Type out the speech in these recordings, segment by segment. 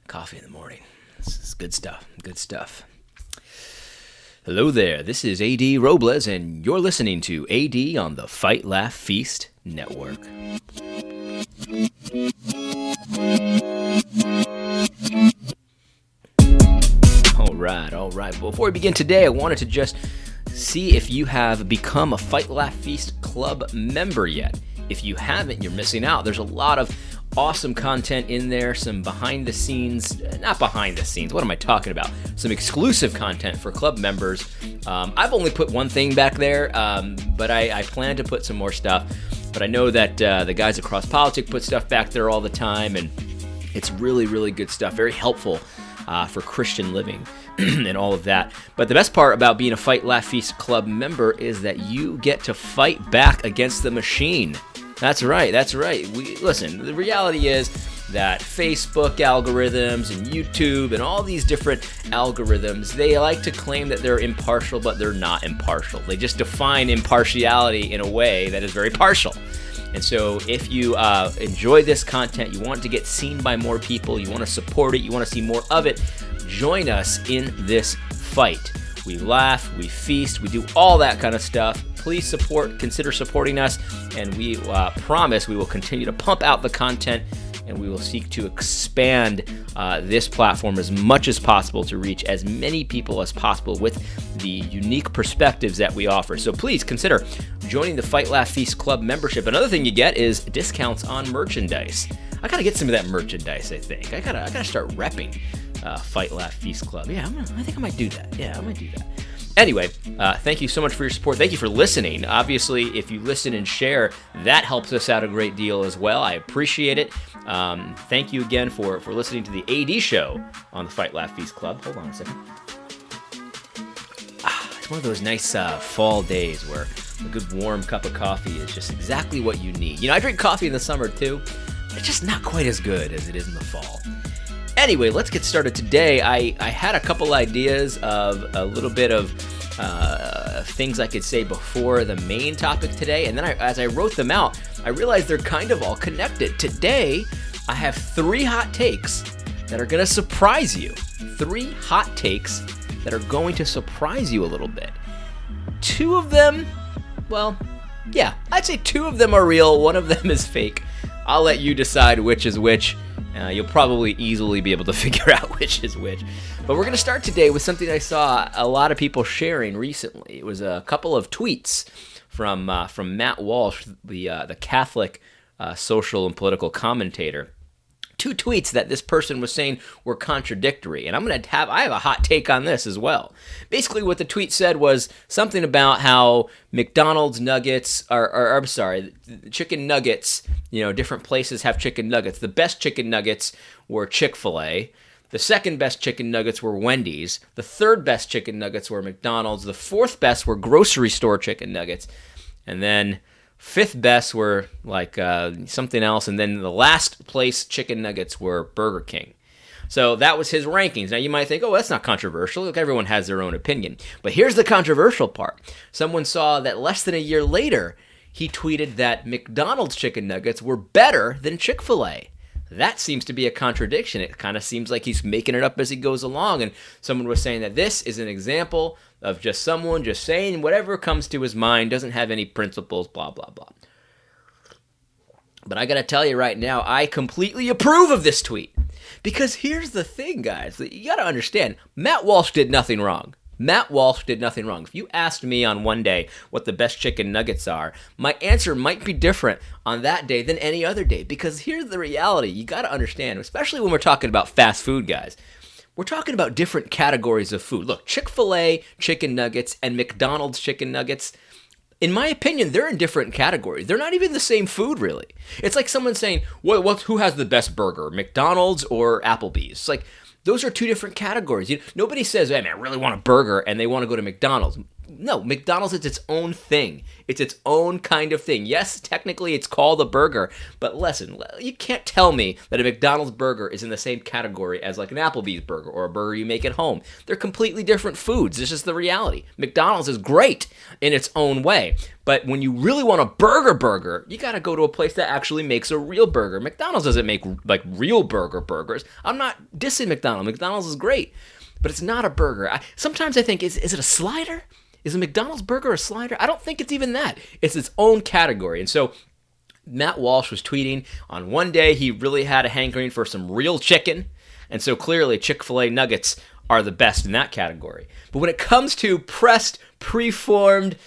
Coffee in the morning. This is good stuff. Good stuff. Hello there. This is AD Robles, and you're listening to AD on the Fight, Laugh, Feast Network. All right. Before we begin today, I wanted to just see if you have become a Fight, Laugh, Feast Club member yet. If you haven't, you're missing out. There's a lot of awesome content in there, some not behind the scenes, what am I talking about? Some exclusive content for club members. I've only put one thing back there, but I plan to put some more stuff. But I know that the guys across Politics put stuff back there all the time, and it's really, really good stuff, very helpful for Christian living and all of that. But the best part about being a Fight, Laugh, Feast Club member is that you get to fight back against the machine. That's right. Listen, the reality is that Facebook algorithms and YouTube and all these different algorithms, they like to claim that they're impartial, but they're not impartial. They just define impartiality in a way that is very partial. And so if you enjoy this content, you want it to get seen by more people, you want to support it, you want to see more of it, join us in this fight. We laugh, we feast, we do all that kind of stuff. Please consider supporting us, and we promise we will continue to pump out the content, and we will seek to expand this platform as much as possible to reach as many people as possible with the unique perspectives that we offer. So please consider joining the Fight, Laugh, Feast Club membership. Another thing you get is discounts on merchandise. I gotta get some of that merchandise, I think. I gotta start repping Fight, Laugh, Feast Club. Yeah, I think I might do that. Anyway, thank you so much for your support. Thank you for listening. Obviously, if you listen and share, that helps us out a great deal as well. I appreciate it. Thank you again for listening to the AD show on the Fight, Laugh, Feast Club. Hold on a second. It's one of those nice fall days where a good warm cup of coffee is just exactly what you need. You know, I drink coffee in the summer too. It's just not quite as good as it is in the fall. Anyway, let's get started today. I had a couple ideas of a little bit of things I could say before the main topic today, and then as I wrote them out, I realized they're kind of all connected. Today, I have 3 hot takes that are going to surprise you. 3 hot takes that are going to surprise you a little bit. 2 of them, well, yeah, I'd say 2 of them are real, 1 of them is fake. I'll let you decide which is which. You'll probably easily be able to figure out which is which. But we're going to start today with something I saw a lot of people sharing recently. It was a couple of tweets from Matt Walsh, the Catholic social and political commentator. 2 tweets that this person was saying were contradictory, and I have a hot take on this as well. Basically, what the tweet said was something about how McDonald's nuggets chicken nuggets. You know, different places have chicken nuggets. The best chicken nuggets were Chick-fil-A. The second best chicken nuggets were Wendy's. The third best chicken nuggets were McDonald's. The fourth best were grocery store chicken nuggets, and then 5th best were like something else, and then the last place chicken nuggets were Burger King. So that was his rankings. Now you might think, oh, that's not controversial. Look, everyone has their own opinion. But here's the controversial part. Someone saw that less than a year later, he tweeted that McDonald's chicken nuggets were better than Chick-fil-A. That seems to be a contradiction. It kind of seems like he's making it up as he goes along. And someone was saying that this is an example of just someone just saying whatever comes to his mind, doesn't have any principles, blah, blah, blah. But I got to tell you right now, I completely approve of this tweet. Because here's the thing, guys. You got to understand, Matt Walsh did nothing wrong. If you asked me on one day what the best chicken nuggets are, my answer might be different on that day than any other day. Because here's the reality. You got to understand, especially when we're talking about fast food, guys. We're talking about different categories of food. Look, Chick-fil-A chicken nuggets and McDonald's chicken nuggets, in my opinion, they're in different categories. They're not even the same food, really. It's like someone saying, who has the best burger, McDonald's or Applebee's? It's like, those are 2 different categories. Nobody says, hey, man, I really want a burger, and they want to go to McDonald's. No, McDonald's is its own thing. It's its own kind of thing. Yes, technically it's called a burger, but listen, you can't tell me that a McDonald's burger is in the same category as like an Applebee's burger or a burger you make at home. They're completely different foods. This is the reality. McDonald's is great in its own way, but when you really want a burger, you got to go to a place that actually makes a real burger. McDonald's doesn't make like real burgers. I'm not dissing McDonald's. McDonald's is great, but it's not a burger. Sometimes I think, is it a slider? Is a McDonald's burger a slider? I don't think it's even that. It's its own category. And so Matt Walsh was tweeting on one day he really had a hankering for some real chicken. And so clearly Chick-fil-A nuggets are the best in that category. But when it comes to pressed, preformed,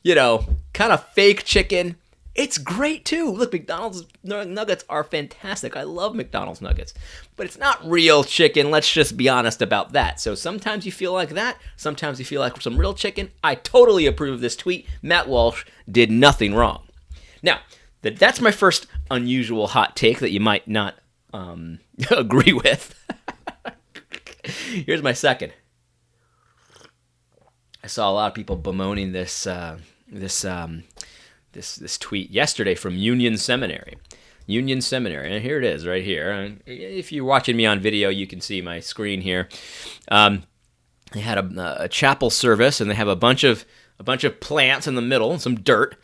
kind of fake chicken, it's great too. Look, McDonald's nuggets are fantastic. I love McDonald's nuggets. But it's not real chicken. Let's just be honest about that. So sometimes you feel like that. Sometimes you feel like some real chicken. I totally approve of this tweet. Matt Walsh did nothing wrong. Now, that's my first unusual hot take that you might not agree with. Here's my second. I saw a lot of people bemoaning this tweet yesterday from Union Seminary. Union Seminary, and here it is right here. And if you're watching me on video, you can see my screen here. They had a chapel service, and they have a bunch of plants in the middle, some dirt,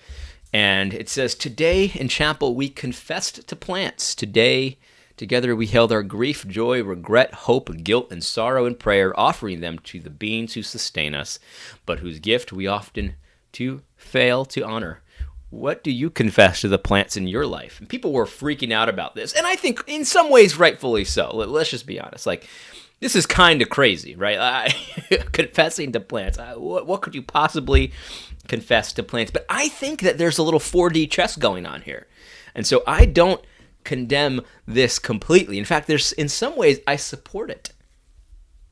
and it says, "Today in chapel we confessed to plants. Today together we held our grief, joy, regret, hope, guilt, and sorrow in prayer, offering them to the beings who sustain us, but whose gift we often too fail to honor. What do you confess to the plants in your life?" And people were freaking out about this, and I think in some ways rightfully so. Let's just be honest. Like, this is kind of crazy, right? Confessing to plants. What could you possibly confess to plants? But I think that there's a little 4D chess going on here, and so I don't condemn this completely. In fact, in some ways I support it.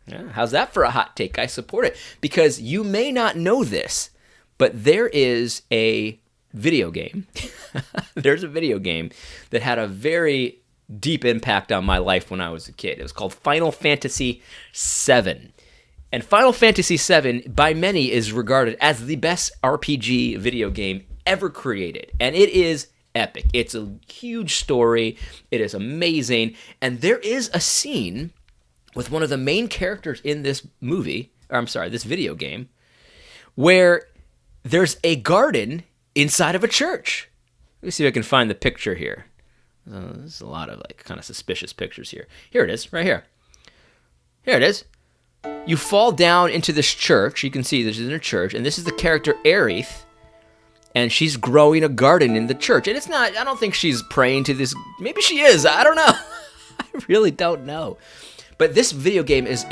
Yeah, how's that for a hot take? I support it because you may not know this, but there is a video game. There's a video game that had a very deep impact on my life when I was a kid. It was called Final Fantasy VII. And Final Fantasy VII, by many, is regarded as the best RPG video game ever created. And it is epic. It's a huge story. It is amazing. And there is a scene with one of the main characters in this this video game, where there's a garden inside of a church. Let me see if I can find the picture here. There's a lot of kind of suspicious pictures here. Here it is, right here. Here it is. You fall down into this church. You can see this is in a church, and this is the character Aerith, and she's growing a garden in the church. And it's not, I don't think she's praying to this. Maybe she is. I don't know. I really don't know. But this video game is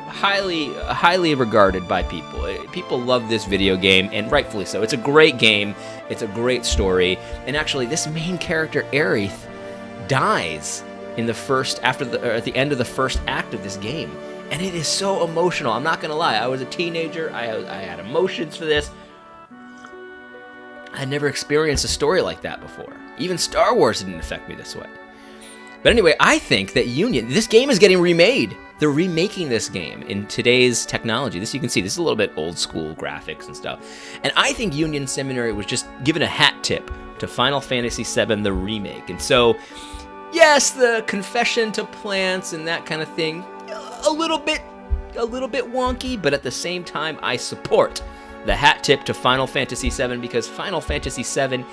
highly regarded by people. People love this video game, and rightfully so. It's a great game. It's a great story. And actually, this main character, Aerith, dies at the end of the first act of this game. And it is so emotional. I'm not going to lie. I was a teenager. I had emotions for this. I'd never experienced a story like that before. Even Star Wars didn't affect me this way. But anyway, I think that this game is getting remade. They're remaking this game in today's technology. You can see, this is a little bit old school graphics and stuff. And I think Union Seminary was just given a hat tip to Final Fantasy VII, the remake. And so, yes, the confession to plants and that kind of thing, a little bit wonky, but at the same time, I support the hat tip to Final Fantasy VII, because Final Fantasy VII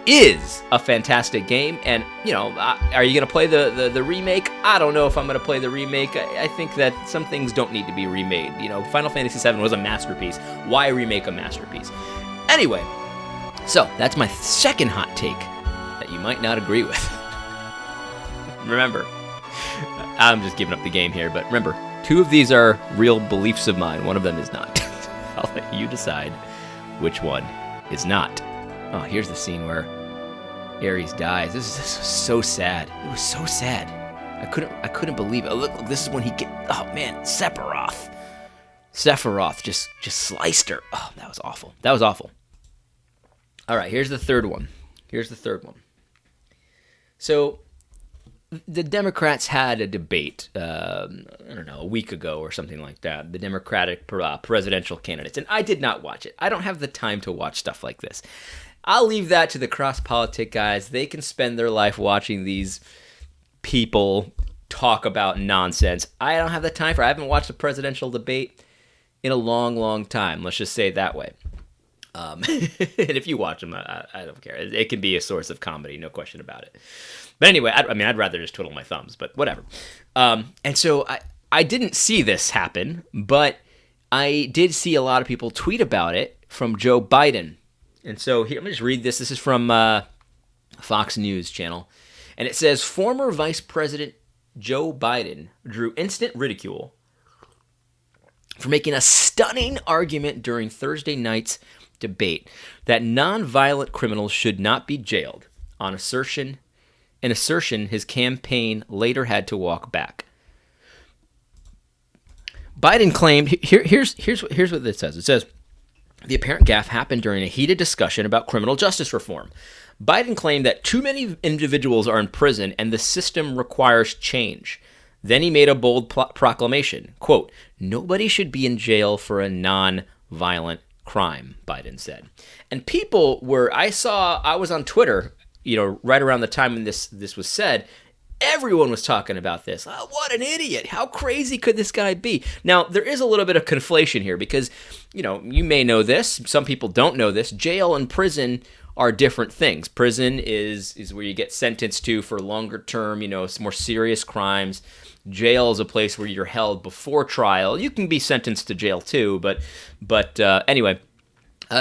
is a fantastic game. And are you going to play the remake? I don't know if I'm going to play the remake. I think that some things don't need to be remade. Final Fantasy VII was a masterpiece. Why remake a masterpiece? Anyway, so that's my second hot take that you might not agree with. Remember, I'm just giving up the game here, but remember, 2 of these are real beliefs of mine. One of them is not. I'll let you decide which one is not. Oh, here's the scene where Ares dies. This was so sad. It was so sad. I couldn't believe it. Look, this is when oh man, Sephiroth just sliced her. Oh, that was awful. All right, here's the third one. So the Democrats had a debate, I don't know, a week ago or something like that, the Democratic presidential candidates, and I did not watch it. I don't have the time to watch stuff like this. I'll leave that to the cross-politic guys. They can spend their life watching these people talk about nonsense. I don't have the time for it. I haven't watched a presidential debate in a long, long time. Let's just say it that way. And if you watch them, I don't care. It can be a source of comedy, no question about it. But anyway, I'd rather just twiddle my thumbs, but whatever. And so I didn't see this happen, but I did see a lot of people tweet about it from Joe Biden. And so here, let me just read this. This is from Fox News channel. And it says, former Vice President Joe Biden drew instant ridicule for making a stunning argument during Thursday night's debate that nonviolent criminals should not be jailed, an assertion his campaign later had to walk back. Biden claimed, here's what this says. It says, the apparent gaffe happened during a heated discussion about criminal justice reform. Biden claimed that too many individuals are in prison and the system requires change. Then he made a bold proclamation, quote, nobody should be in jail for a non-violent crime, Biden said. And people were, I was on Twitter, right around the time when this was said, everyone was talking about this. Oh, what an idiot. How crazy could this guy be? Now, there is a little bit of conflation here because, you may know this. Some people don't know this. Jail and prison are different things. Prison is where you get sentenced to for longer term, more serious crimes. Jail is a place where you're held before trial. You can be sentenced to jail too, but anyway.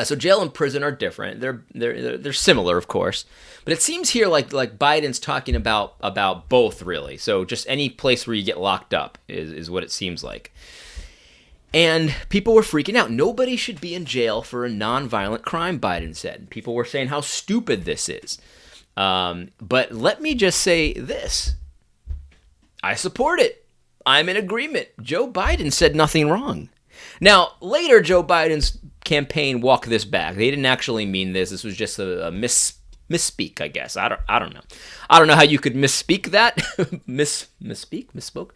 So jail and prison are different. They're similar, of course, but it seems here like Biden's talking about both really. So just any place where you get locked up is what it seems like. And people were freaking out. Nobody should be in jail for a nonviolent crime, Biden said. People were saying how stupid this is. But let me just say this. I support it. I'm in agreement. Joe Biden said nothing wrong. Now, later, Joe Biden's campaign walked this back. They didn't actually mean this. This was just a misspeak, I guess. I don't know. I don't know how you could misspeak that. Misspoke.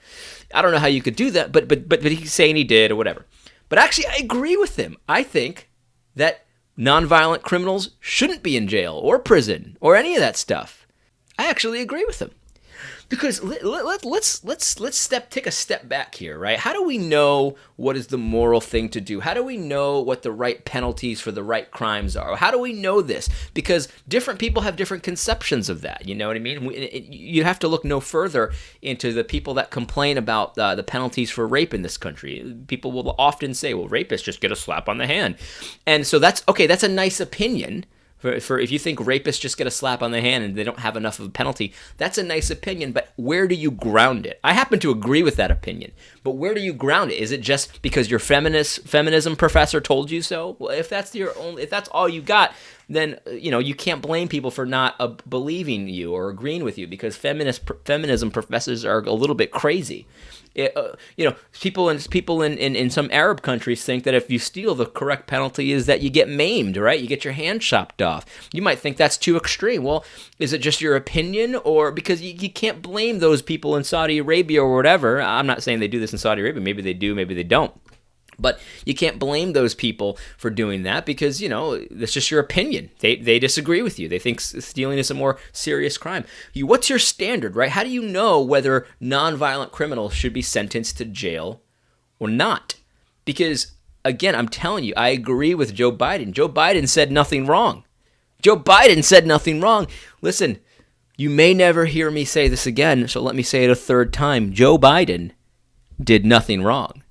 I don't know how you could do that, but he's saying he did or whatever. But actually, I agree with him. I think that nonviolent criminals shouldn't be in jail or prison or any of that stuff. I actually agree with him. Because let's take a step back here, right? How do we know what is the moral thing to do? How do we know what the right penalties for the right crimes are? How do we know this? Because different people have different conceptions of that. You know what I mean? You have to look no further into the people that complain about the penalties for rape in this country. People will often say, well, rapists just get a slap on the hand. And so that's a nice opinion. For if you think rapists just get a slap on the hand and they don't have enough of a penalty, that's a nice opinion, but where do you ground it? I happen to agree with that opinion, but where do you ground it? Is it just because your feminism professor told you so? Well, if that's all you got, then you can't blame people for not believing you or agreeing with you because feminism professors are a little bit crazy. People in some Arab countries think that if you steal, the correct penalty is that you get maimed, right? You get your hand chopped off. You might think that's too extreme. Well, is it just your opinion, or because you can't blame those people in Saudi Arabia or whatever? I'm not saying they do this in Saudi Arabia. Maybe they do, maybe they don't. But you can't blame those people for doing that because, that's just your opinion. They disagree with you. They think stealing is a more serious crime. What's your standard, right? How do you know whether nonviolent criminals should be sentenced to jail or not? Because, again, I'm telling you, I agree with Joe Biden. Joe Biden said nothing wrong. Joe Biden said nothing wrong. Listen, you may never hear me say this again, so let me say it a third time. Joe Biden did nothing wrong.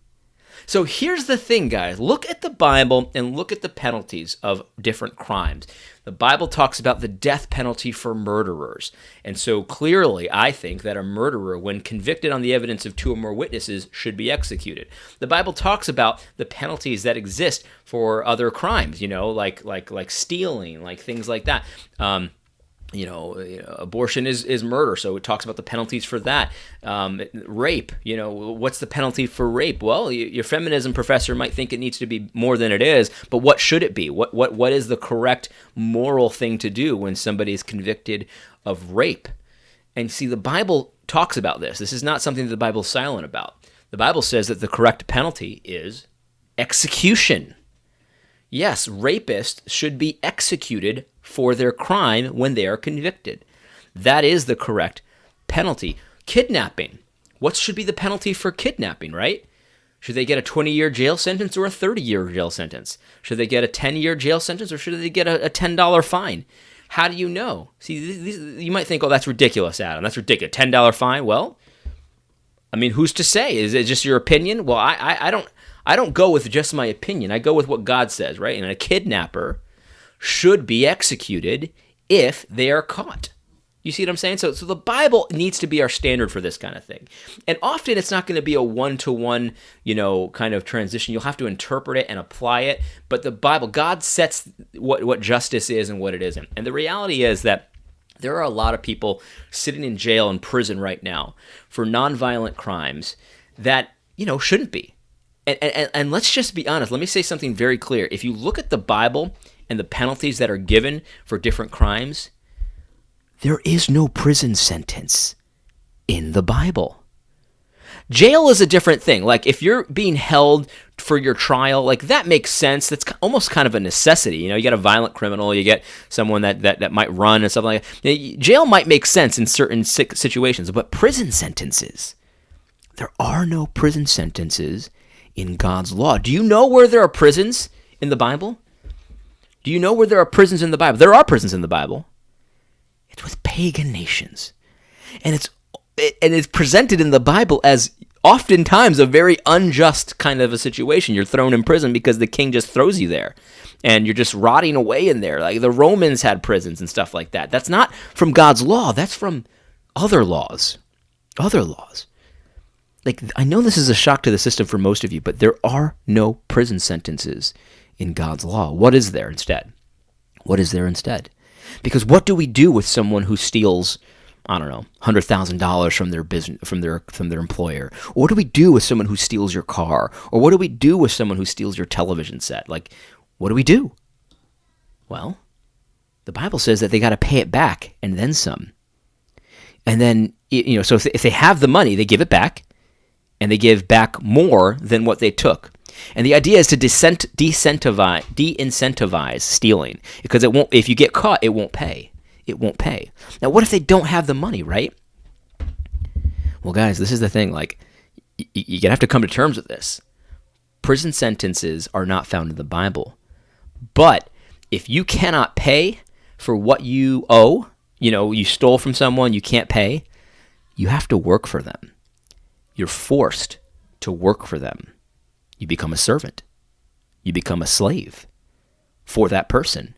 So here's the thing, guys. Look at the Bible and look at the penalties of different crimes. The Bible talks about the death penalty for murderers. And so clearly, I think that a murderer, when convicted on the evidence of two or more witnesses, should be executed. The Bible talks about the penalties that exist for other crimes, like stealing, like things like that. Abortion is murder, so it talks about the penalties for that. Rape, what's the penalty for rape? Well, your feminism professor might think it needs to be more than it is, but what should it be? What is the correct moral thing to do when somebody is convicted of rape? And see, the Bible talks about this. This is not something that the Bible's silent about. The Bible says that the correct penalty is execution. Yes, rapists should be executed for their crime when they are convicted. That is the correct penalty. Kidnapping. What should be the penalty for kidnapping, right? Should they get a 20-year jail sentence or a 30-year jail sentence? Should they get a 10-year jail sentence or should they get a $10 fine? How do you know? See, you might think, oh, that's ridiculous, Adam. That's ridiculous. $10 fine? Well, I mean, who's to say? Is it just your opinion? Well, I don't go with just my opinion. I go with what God says, right? And a kidnapper should be executed if they are caught. You see what I'm saying? So the Bible needs to be our standard for this kind of thing. And often it's not going to be a one-to-one, kind of transition. You'll have to interpret it and apply it. But the Bible, God sets what justice is and what it isn't. And the reality is that there are a lot of people sitting in jail and prison right now for nonviolent crimes that, shouldn't be. And let's just be honest. Let me say something very clear. If you look at the Bible and the penalties that are given for different crimes, there is no prison sentence in the Bible. Jail is a different thing. Like if you're being held for your trial, like that makes sense. That's almost kind of a necessity. You get a violent criminal, you get someone that might run and stuff like that. Jail might make sense in certain situations, but prison sentences, there are no prison sentences in God's law. Do you know where there are prisons in the Bible? Do you know where there are prisons in the Bible? There are prisons in the Bible. It's with pagan nations. And it's presented in the Bible as oftentimes a very unjust kind of a situation. You're thrown in prison because the king just throws you there. And you're just rotting away in there. Like the Romans had prisons and stuff like that. That's not from God's law. That's from other laws. Other laws. Like, I know this is a shock to the system for most of you, but there are no prison sentences in God's law. What is there instead? What is there instead? Because what do we do with someone who steals, I don't know, $100,000 from their business, from their employer? Or what do we do with someone who steals your car? Or what do we do with someone who steals your television set? Like, what do we do? Well, the Bible says that they got to pay it back and then some. And then, so if they have the money, they give it back, and they give back more than what they took. And the idea is to de-incentivize stealing, because it won't. If you get caught, it won't pay. It won't pay. Now, what if they don't have the money, right? Well, guys, this is the thing. Like, you're gonna have to come to terms with this. Prison sentences are not found in the Bible, but if you cannot pay for what you owe, you stole from someone, you can't pay, you have to work for them. You're forced to work for them. You become a servant. You become a slave for that person.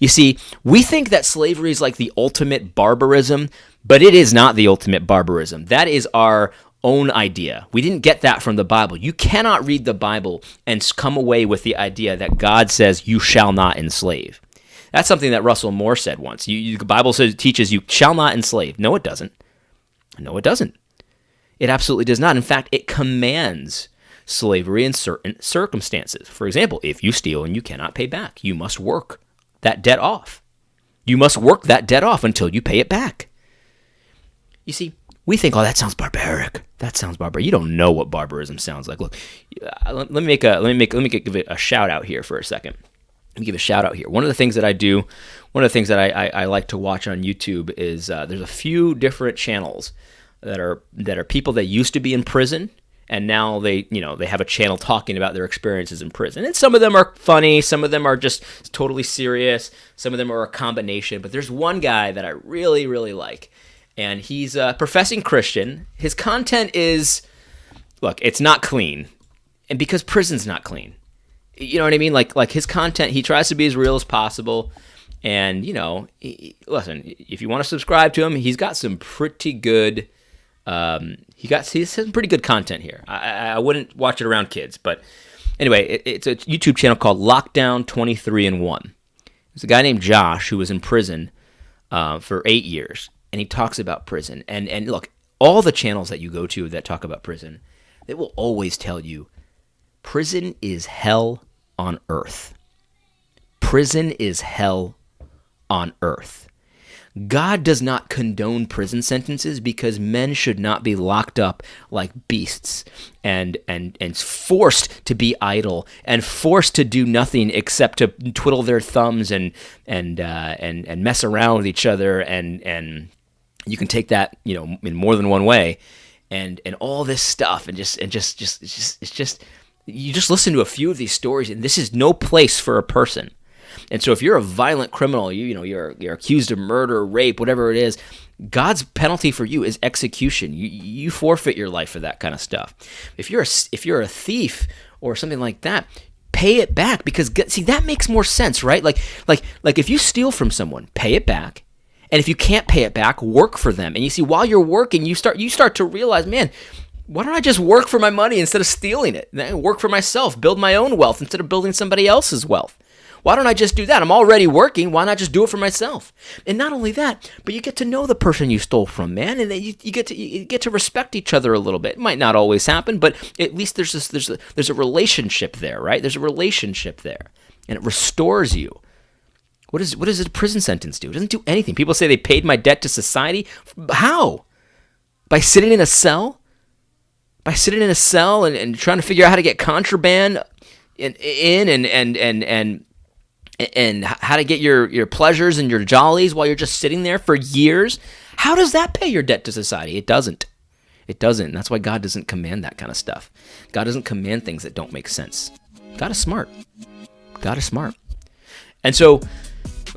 You see, we think that slavery is like the ultimate barbarism, but it is not the ultimate barbarism. That is our own idea. We didn't get that from the Bible. You cannot read the Bible and come away with the idea that God says you shall not enslave. That's something that Russell Moore said once. The Bible teaches you shall not enslave. No, it doesn't. No, it doesn't. It absolutely does not. In fact, it commands slavery in certain circumstances. For example, if you steal and you cannot pay back, you must work that debt off. You must work that debt off until you pay it back. You see, we think, oh, that sounds barbaric. That sounds barbaric. You don't know what barbarism sounds like. Look, let me give it a shout out here for a second. Let me give a shout out here. One of the things that I do, one of the things that I like to watch on YouTube is there's a few different channels that are people that used to be in prison. And now they have a channel talking about their experiences in prison. And some of them are funny. Some of them are just totally serious. Some of them are a combination. But there's one guy that I really, really like. And he's a professing Christian. His content is, look, it's not clean. And because prison's not clean. You know what I mean? Like his content, he tries to be as real as possible. And, listen, if you want to subscribe to him, he's got some pretty good... he has some pretty good content here. I wouldn't watch it around kids, but anyway, it's a YouTube channel called Lockdown 23 and 1. There's a guy named Josh who was in prison for 8 years, and he talks about prison. And look, all the channels that you go to that talk about prison, they will always tell you prison is hell on earth. Prison is hell on earth. God does not condone prison sentences because men should not be locked up like beasts and forced to be idle and forced to do nothing except to twiddle their thumbs and mess around with each other, and you can take that, in more than one way, and all this stuff, and just you just listen to a few of these stories, and this is no place for a person. And so if you're a violent criminal, you're accused of murder, rape, whatever it is, God's penalty for you is execution. You forfeit your life for that kind of stuff. If you're a thief or something like that, pay it back, because see, that makes more sense, right? Like if you steal from someone, pay it back. And if you can't pay it back, work for them. And you see, while you're working, you start to realize, man, why don't I just work for my money instead of stealing it? Work for myself, build my own wealth instead of building somebody else's wealth. Why don't I just do that? I'm already working. Why not just do it for myself? And not only that, but you get to know the person you stole from, man, and then you get to respect each other a little bit. It might not always happen, but at least there's a relationship there, right? There's a relationship there, and it restores you. What does a prison sentence do? It doesn't do anything. People say they paid my debt to society. How? By sitting in a cell? By sitting in a cell and trying to figure out how to get contraband and how to get your pleasures and your jollies while you're just sitting there for years? How does that pay your debt to society? It doesn't. It doesn't. That's why God doesn't command that kind of stuff. God doesn't command things that don't make sense. God is smart. God is smart. And so,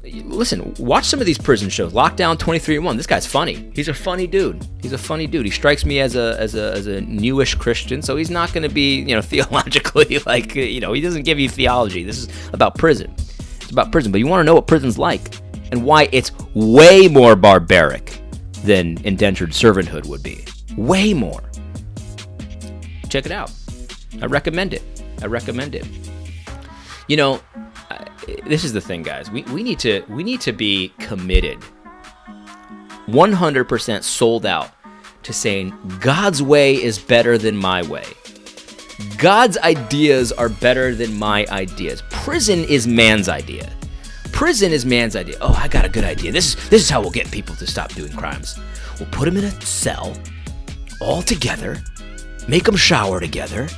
listen, watch some of these prison shows. Lockdown 23-1. This guy's funny. He's a funny dude. He strikes me as a newish Christian, so he's not going to be, theologically like, he doesn't give you theology. This is about prison. It's about prison, but you want to know what prison's like and why it's way more barbaric than indentured servanthood would be. Way more. Check it out. I recommend it. This is the thing, guys. We need to be committed, 100% sold out to saying God's way is better than my way. God's ideas are better than my ideas. Prison is man's idea. Oh, I got a good idea. This is how we'll get people to stop doing crimes. We'll put them in a cell, all together, make them shower together,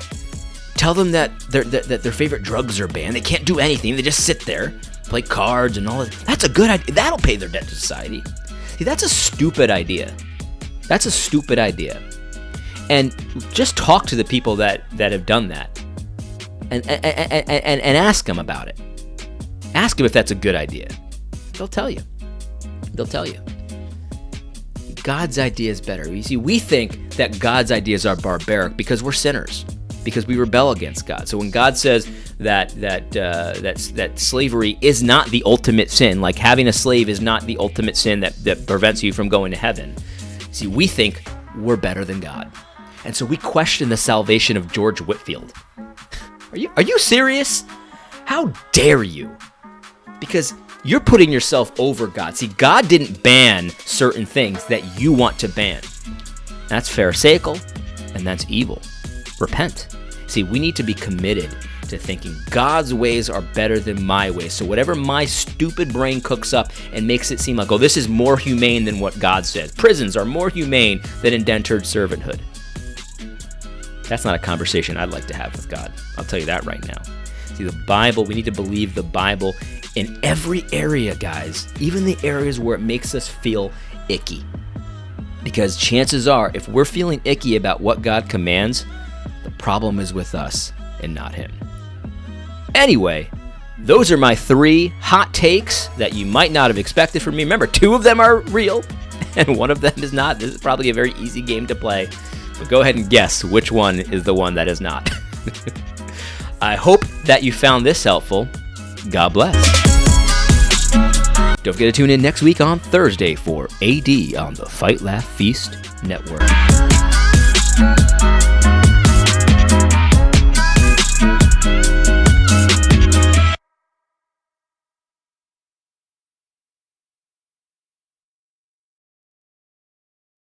tell them that their favorite drugs are banned. They can't do anything. They just sit there, play cards and all that. That's a good idea. That'll pay their debt to society. See, that's a stupid idea. And just talk to the people that have done that, and ask them about it. Ask them if that's a good idea. They'll tell you. God's idea is better. You see, we think that God's ideas are barbaric because we're sinners, because we rebel against God. So when God says that slavery is not the ultimate sin, like having a slave is not the ultimate sin that prevents you from going to heaven. See, we think we're better than God. And so we question the salvation of George Whitfield. Are you serious? How dare you? Because you're putting yourself over God. See, God didn't ban certain things that you want to ban. That's pharisaical, and that's evil. Repent. See, we need to be committed to thinking God's ways are better than my ways. So whatever my stupid brain cooks up and makes it seem like, oh, this is more humane than what God says. Prisons are more humane than indentured servanthood. That's not a conversation I'd like to have with God. I'll tell you that right now. See, the Bible, we need to believe the Bible in every area, guys, even the areas where it makes us feel icky. Because chances are, if we're feeling icky about what God commands, the problem is with us and not Him. Anyway, those are my 3 hot takes that you might not have expected from me. Remember, 2 of them are real, and 1 of them is not. This is probably a very easy game to play. But go ahead and guess which one is the one that is not. I hope that you found this helpful. God bless. Don't forget to tune in next week on Thursday for AD on the Fight, Laugh, Feast Network.